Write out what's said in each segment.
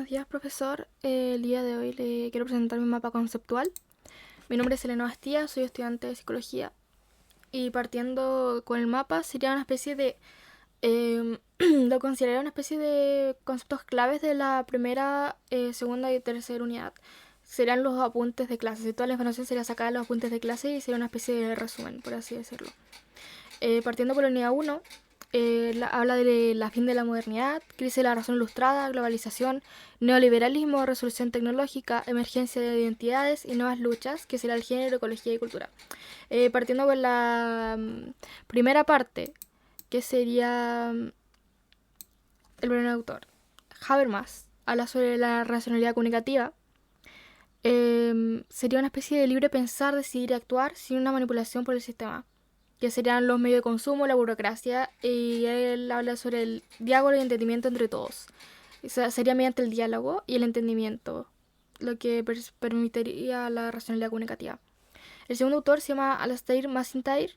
Buenos días, profesor. El día de hoy le quiero presentar mi mapa conceptual. Mi nombre es Elena Bastía, soy estudiante de psicología y partiendo con el mapa sería una especie de... lo consideraría una especie de conceptos claves de la primera, segunda y tercera unidad. Serían los apuntes de clase. Si toda la información sería sacada de los apuntes de clase y sería una especie de resumen, por así decirlo. Partiendo por la unidad 1, habla de la fin de la modernidad, crisis de la razón ilustrada, globalización, neoliberalismo, resolución tecnológica, emergencia de identidades y nuevas luchas, que será el género, ecología y cultura. Partiendo por la primera parte, que sería el primer autor. Habermas habla sobre la racionalidad comunicativa. Sería una especie de libre pensar, decidir y actuar sin una manipulación por el sistema, que serían los medios de consumo, la burocracia, y él habla sobre el diálogo y el entendimiento entre todos. O sea, sería mediante el diálogo y el entendimiento lo que permitiría la racionalidad comunicativa. El segundo autor se llama Alasdair MacIntyre.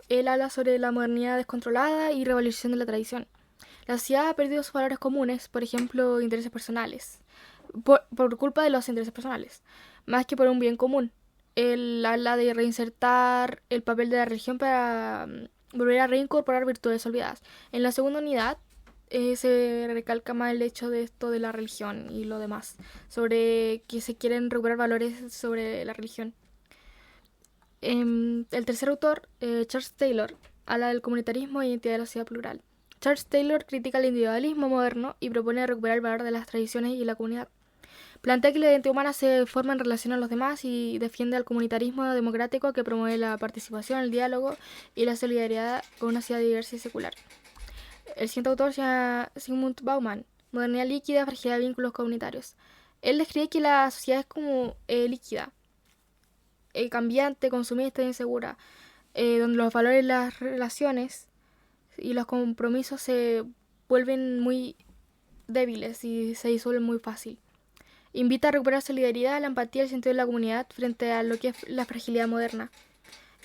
Él habla sobre la modernidad descontrolada y revalorización de la tradición. La sociedad ha perdido sus valores comunes, por ejemplo, intereses personales, por culpa de los intereses personales, más que por un bien común. Él habla de reinsertar el papel de la religión para volver a reincorporar virtudes olvidadas. En la segunda unidad se recalca más el hecho de esto de la religión y lo demás, sobre que se quieren recuperar valores sobre la religión. El tercer autor, Charles Taylor, habla del comunitarismo e identidad de la sociedad plural. Charles Taylor critica el individualismo moderno y propone recuperar el valor de las tradiciones y la comunidad. Plantea que la identidad humana se forma en relación a los demás y defiende al comunitarismo democrático que promueve la participación, el diálogo y la solidaridad con una sociedad diversa y secular. El siguiente autor se llama Zygmunt Bauman, modernidad líquida, fragilidad de vínculos comunitarios. Él describe que la sociedad es como líquida, cambiante, consumista e insegura, donde los valores, las relaciones y los compromisos se vuelven muy débiles y se disuelven muy fácil. Invita a recuperar solidaridad, la empatía y el sentido de la comunidad frente a lo que es la fragilidad moderna.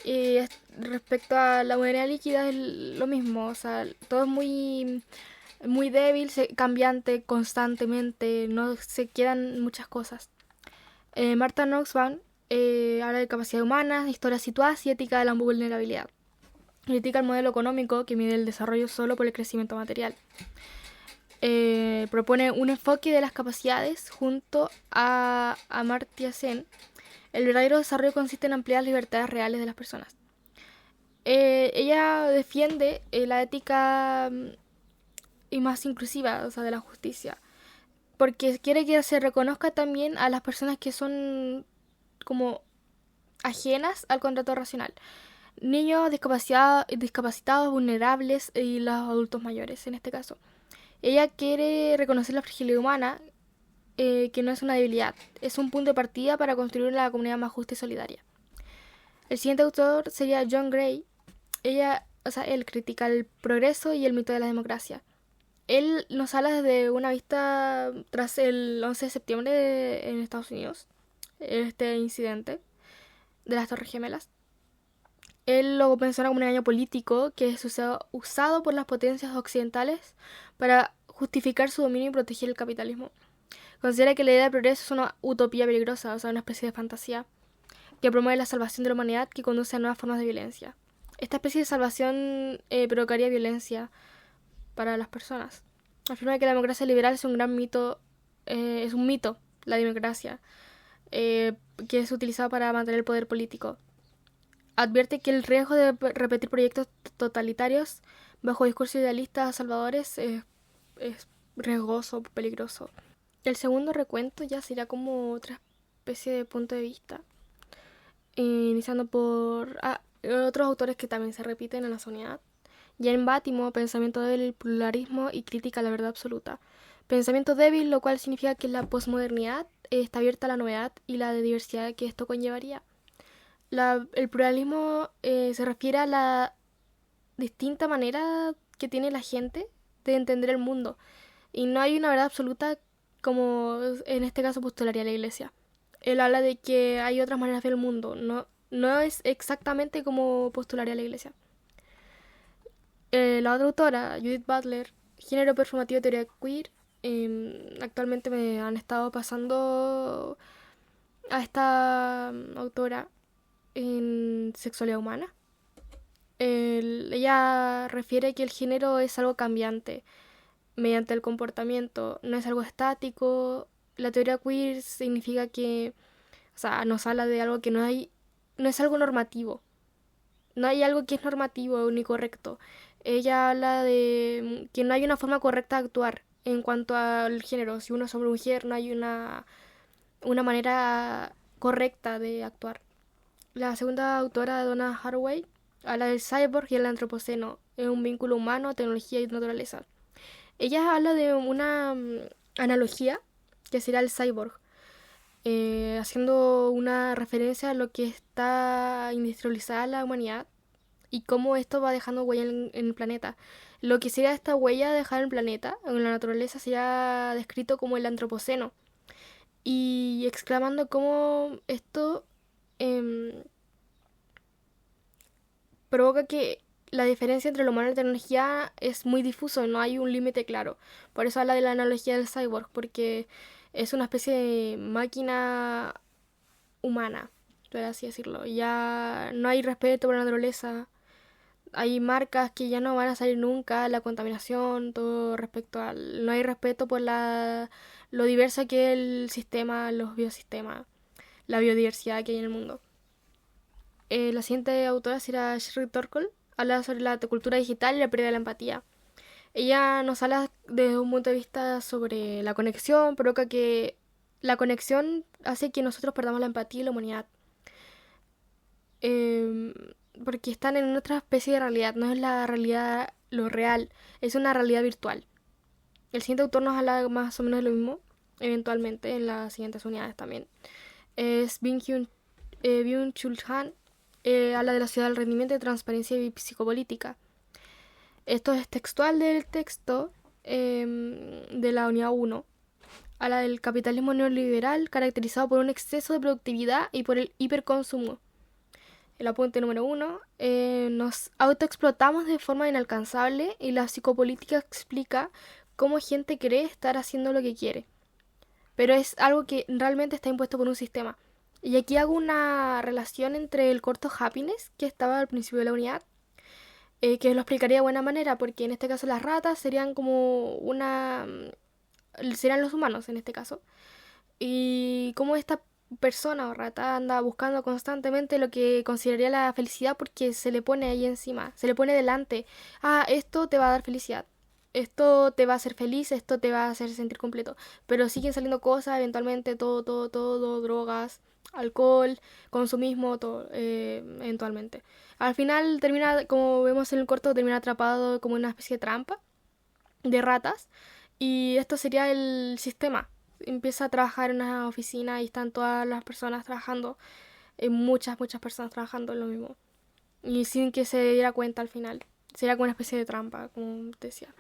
Y respecto a la modernidad líquida es lo mismo, o sea, todo es muy débil, cambiante constantemente, no se quedan muchas cosas. Martha Nussbaum habla de capacidad humana, historias situadas y ética de la vulnerabilidad. Critica el modelo económico que mide el desarrollo solo por el crecimiento material. Propone un enfoque de las capacidades junto a Amartya Sen. El verdadero desarrollo consiste en ampliar las libertades reales de las personas. Ella defiende la ética y más inclusiva, o sea, de la justicia, porque quiere que se reconozca también a las personas que son como ajenas al contrato racional. Niños, discapacitados, vulnerables y los adultos mayores, en este caso. Ella quiere reconocer la fragilidad humana, que no es una debilidad, es un punto de partida para construir una comunidad más justa y solidaria. El siguiente autor sería John Gray. Él critica el progreso y el mito de la democracia. Él nos habla desde una vista tras el 11 de septiembre en Estados Unidos, este incidente de las Torres Gemelas. Él lo menciona como un engaño político que es usado por las potencias occidentales para justificar su dominio y proteger el capitalismo. Considera que la idea de progreso es una utopía peligrosa, o sea, una especie de fantasía, que promueve la salvación de la humanidad que conduce a nuevas formas de violencia. Esta especie de salvación provocaría violencia para las personas. Afirma que la democracia liberal es un gran mito, es un mito, la democracia, que es utilizado para mantener el poder político. Advierte que el riesgo de repetir proyectos totalitarios bajo discursos idealistas salvadores es riesgoso, peligroso. El segundo recuento ya sería como otra especie de punto de vista, iniciando por otros autores que también se repiten en la unidad. Jane Bátimo, pensamiento débil, pluralismo y crítica a la verdad absoluta. Pensamiento débil, lo cual significa que la posmodernidad está abierta a la novedad y la diversidad que esto conllevaría. El pluralismo se refiere a la distinta manera que tiene la gente de entender el mundo. Y no hay una verdad absoluta como en este caso postularía la Iglesia. Él habla de que hay otras maneras de ver el mundo. No es exactamente como postularía la Iglesia. La otra autora, Judith Butler, Género performativo, teoría queer, Actualmente me han estado pasando a esta autora en Sexualidad Humana. Ella refiere que el género es algo cambiante mediante el comportamiento, no es algo estático. La teoría queer significa que, o sea, nos habla de algo que no es algo normativo. No hay algo que es normativo ni correcto. Ella habla de que no hay una forma correcta de actuar en cuanto al género. Si uno es hombre o mujer, no hay una manera correcta de actuar. La segunda autora, Donna Haraway, habla del cyborg y el antropoceno. Es un vínculo humano, tecnología y naturaleza. Ella habla de una analogía que sería el cyborg, haciendo una referencia a lo que está industrializada la humanidad y cómo esto va dejando huella en el planeta. Lo que sería esta huella dejada en el planeta, en la naturaleza, sería descrito como el antropoceno. Y exclamando cómo esto eh, provoca que la diferencia entre lo humano y la tecnología es muy difuso, no hay un límite claro. Por eso habla de la analogía del cyborg, porque es una especie de máquina humana, por así decirlo. Ya no hay respeto por la naturaleza, hay marcas que ya no van a salir nunca, la contaminación, todo respecto al... No hay respeto por lo diverso que es el sistema, los biosistemas, la biodiversidad que hay en el mundo. La siguiente autora será Sherry Torkle, habla sobre la cultura digital y la pérdida de la empatía. Ella nos habla desde un punto de vista sobre la conexión, provoca que la conexión hace que nosotros perdamos la empatía y la humanidad. Eh, Porque están en otra especie de realidad, no es la realidad lo real, es una realidad virtual. El siguiente autor nos habla más o menos de lo mismo, eventualmente, en las siguientes unidades también. Es Byung-Chul Han, habla de la ciudad del rendimiento, de transparencia y psicopolítica. Esto es textual del texto de la unidad 1. Habla del capitalismo neoliberal caracterizado por un exceso de productividad y por el hiperconsumo. El apunte número 1. Nos autoexplotamos de forma inalcanzable y la psicopolítica explica cómo gente cree estar haciendo lo que quiere. Pero es algo que realmente está impuesto por un sistema. Y aquí hago una relación entre el corto Happiness, que estaba al principio de la unidad, que lo explicaría de buena manera, porque en este caso las ratas serían como serían los humanos en este caso. Y cómo esta persona o rata anda buscando constantemente lo que consideraría la felicidad porque se le pone ahí encima, se le pone delante. Ah, esto te va a dar felicidad. Esto te va a hacer feliz, esto te va a hacer sentir completo. Pero siguen saliendo cosas, eventualmente todo, drogas, alcohol, consumismo, todo, eventualmente. Al final termina, como vemos en el corto, termina atrapado como en una especie de trampa de ratas. Y esto sería el sistema. Empieza a trabajar en una oficina y están todas las personas trabajando, muchas personas trabajando en lo mismo. Y sin que se diera cuenta al final. Sería como una especie de trampa, como decía.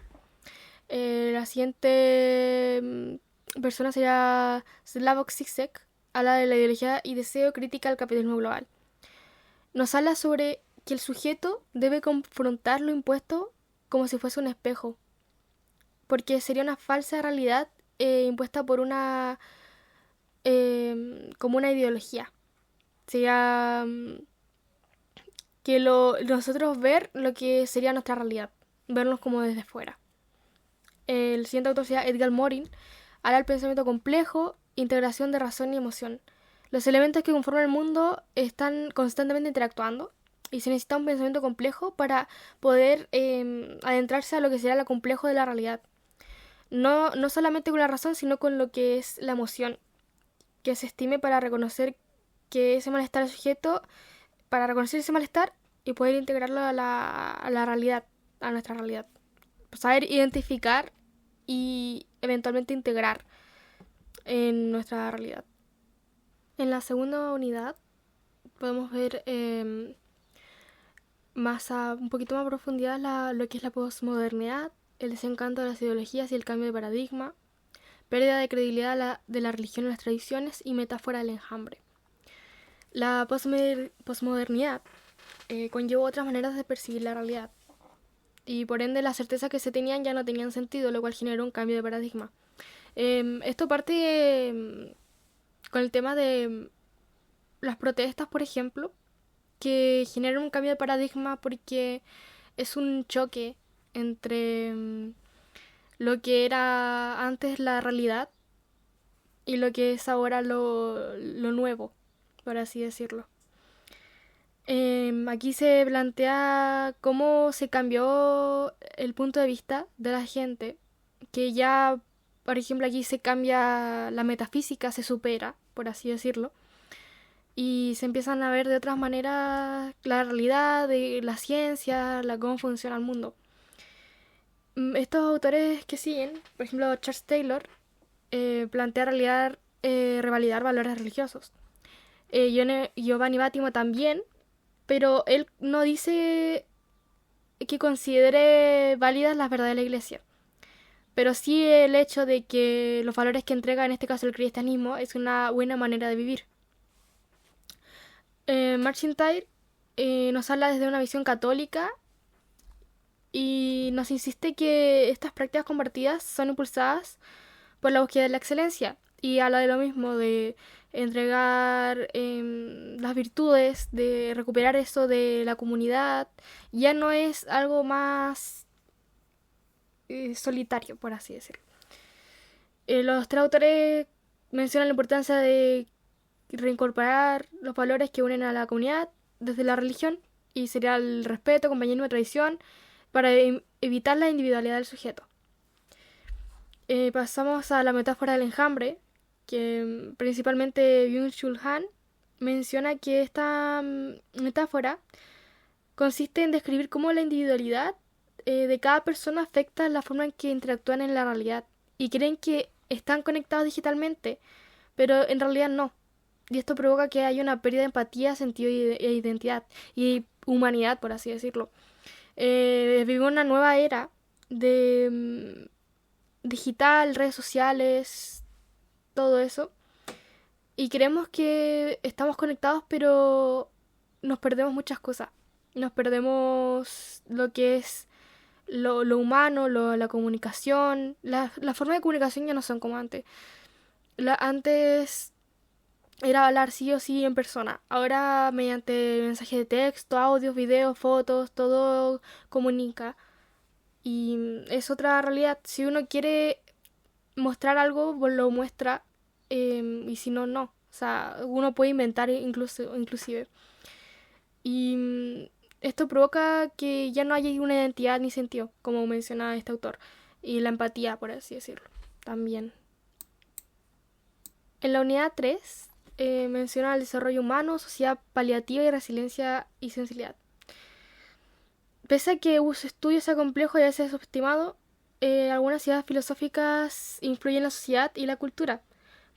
La siguiente persona sería Slavoj Zizek, habla de la ideología y deseo crítica al capitalismo global. Nos habla sobre que el sujeto debe confrontar lo impuesto como si fuese un espejo, porque sería una falsa realidad impuesta por como una ideología. Sería que nosotros ver lo que sería nuestra realidad, vernos como desde fuera. El siguiente autor sería Edgar Morin, habla del pensamiento complejo, integración de razón y emoción. Los elementos que conforman el mundo están constantemente interactuando y se necesita un pensamiento complejo para poder adentrarse a lo que sería lo complejo de la realidad. No solamente con la razón, sino con lo que es la emoción, que se estime para reconocer que ese malestar es sujeto, para reconocer ese malestar y poder integrarlo a la realidad, a nuestra realidad. Saber identificar y eventualmente integrar en nuestra realidad. En la segunda unidad podemos ver un poquito más a profundidad lo que es la posmodernidad, el desencanto de las ideologías y el cambio de paradigma, pérdida de credibilidad de la religión y las tradiciones y metáfora del enjambre. La posmodernidad conllevó otras maneras de percibir la realidad y por ende las certezas que se tenían ya no tenían sentido, lo cual generó un cambio de paradigma. Esto parte con el tema de las protestas, por ejemplo, que generan un cambio de paradigma porque es un choque entre lo que era antes la realidad y lo que es ahora lo nuevo, por así decirlo. Aquí se plantea cómo se cambió el punto de vista de la gente, que ya, por ejemplo, aquí se cambia la metafísica, se supera, por así decirlo, y se empiezan a ver de otras maneras la realidad, de la ciencia, cómo funciona el mundo. Estos autores que siguen, por ejemplo, Charles Taylor, plantea revalidar valores religiosos. Giovanni Bátimo también, pero él no dice que considere válidas las verdades de la iglesia. Pero sí el hecho de que los valores que entrega, en este caso el cristianismo, es una buena manera de vivir. McIntyre nos habla desde una visión católica y nos insiste que estas prácticas compartidas son impulsadas por la búsqueda de la excelencia y habla de lo mismo, de entregar las virtudes, de recuperar eso de la comunidad. Ya no es algo más solitario, por así decirlo. Los tres autores mencionan la importancia de reincorporar los valores que unen a la comunidad desde la religión, y sería el respeto, compañerismo y tradición, para evitar la individualidad del sujeto. Pasamos a la metáfora del enjambre, que principalmente Byung-Chul Han menciona que esta metáfora consiste en describir cómo la individualidad de cada persona afecta la forma en que interactúan en la realidad y creen que están conectados digitalmente, pero en realidad no. Y esto provoca que haya una pérdida de empatía, sentido e identidad y humanidad, por así decirlo. Vivimos una nueva era de digital, redes sociales, todo eso. Y creemos que estamos conectados, pero nos perdemos muchas cosas. Nos perdemos lo que es lo humano, la comunicación. La forma de comunicación ya no son como antes. Antes era hablar sí o sí en persona. Ahora mediante mensajes de texto, audios, videos, fotos, todo comunica. Y es otra realidad. Si uno quiere mostrar algo, pues lo muestra, y si no, no. O sea, uno puede inventar inclusive. Y esto provoca que ya no haya una identidad ni sentido, como menciona este autor. Y la empatía, por así decirlo, también. En la unidad 3 menciona el desarrollo humano, sociedad paliativa y resiliencia y sensibilidad. Pese a que su estudio sea complejo y a veces subestimado, algunas ideas filosóficas influyen en la sociedad y la cultura,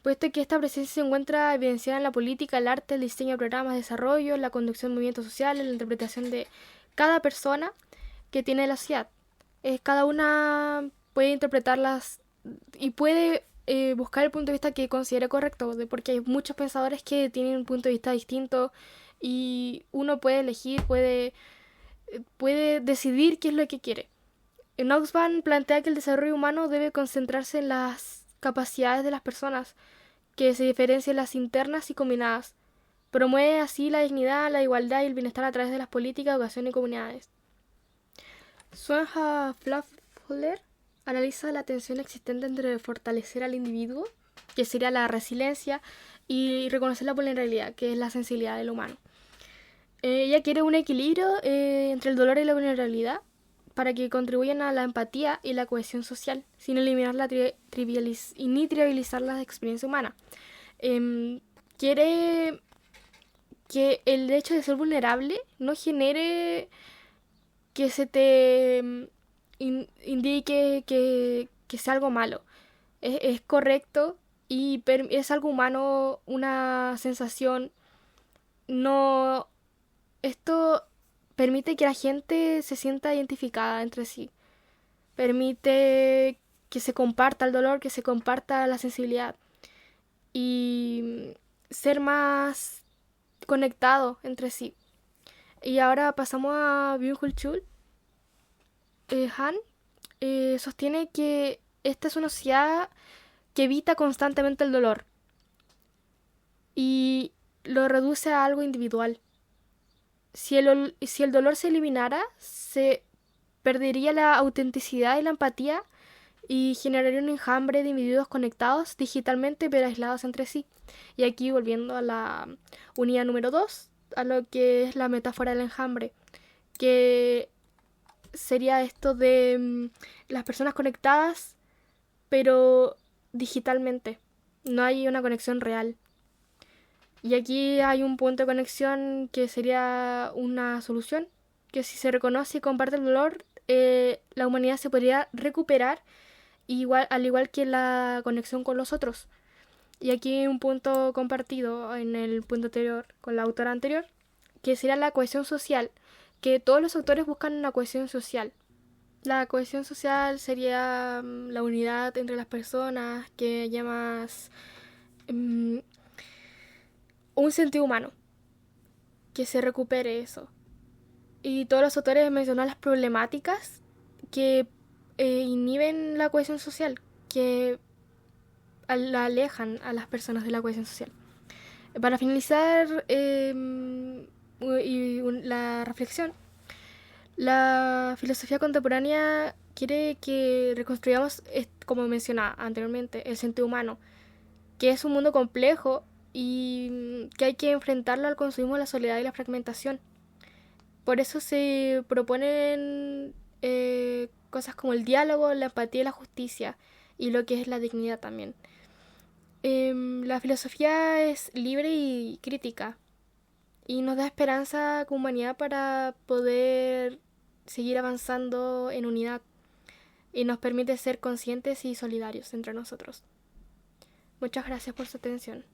puesto que esta presencia se encuentra evidenciada en la política, el arte, el diseño de programas de desarrollo, la conducción de movimientos sociales, la interpretación de cada persona que tiene la sociedad. Cada una puede interpretarlas y puede buscar el punto de vista que considere correcto, porque hay muchos pensadores que tienen un punto de vista distinto y uno puede elegir, puede decidir qué es lo que quiere. Oxfam plantea que el desarrollo humano debe concentrarse en las capacidades de las personas, que se diferencien las internas y combinadas. Promueve así la dignidad, la igualdad y el bienestar a través de las políticas, educación y comunidades. Sueja Fluffler analiza la tensión existente entre fortalecer al individuo, que sería la resiliencia, y reconocer la vulnerabilidad, que es la sensibilidad del humano. Ella quiere un equilibrio entre el dolor y la vulnerabilidad para que contribuyan a la empatía y la cohesión social, sin eliminar ni trivializar la experiencia humana. Quiere que el hecho de ser vulnerable no genere que se te indique que sea algo malo. Es correcto y es algo humano, una sensación. No, esto permite que la gente se sienta identificada entre sí. Permite que se comparta el dolor, que se comparta la sensibilidad y ser más conectado entre sí. Y ahora pasamos a Byung-Chul Han. Sostiene que esta es una sociedad que evita constantemente el dolor y lo reduce a algo individual. Si el dolor se eliminara, se perdería la autenticidad y la empatía y generaría un enjambre de individuos conectados digitalmente pero aislados entre sí. Y aquí volviendo a la unidad número 2, a lo que es la metáfora del enjambre, que sería esto de las personas conectadas pero digitalmente. No hay una conexión real. Y aquí hay un punto de conexión que sería una solución, que si se reconoce y comparte el dolor, la humanidad se podría recuperar igual, al igual que la conexión con los otros. Y aquí hay un punto compartido en el punto anterior, con la autora anterior, que sería la cohesión social, que todos los autores buscan una cohesión social. La cohesión social sería la unidad entre las personas, que haya más un sentido humano, que se recupere eso. Y todos los autores mencionan las problemáticas que inhiben la cohesión social, que la alejan a las personas de la cohesión social. Para finalizar la reflexión, la filosofía contemporánea quiere que reconstruyamos, como mencionaba anteriormente, el sentido humano, que es un mundo complejo y que hay que enfrentarlo al consumismo, la soledad y la fragmentación. Por eso se proponen cosas como el diálogo, la empatía y la justicia, y lo que es la dignidad también. La filosofía es libre y crítica, y nos da esperanza como humanidad para poder seguir avanzando en unidad, y nos permite ser conscientes y solidarios entre nosotros. Muchas gracias por su atención.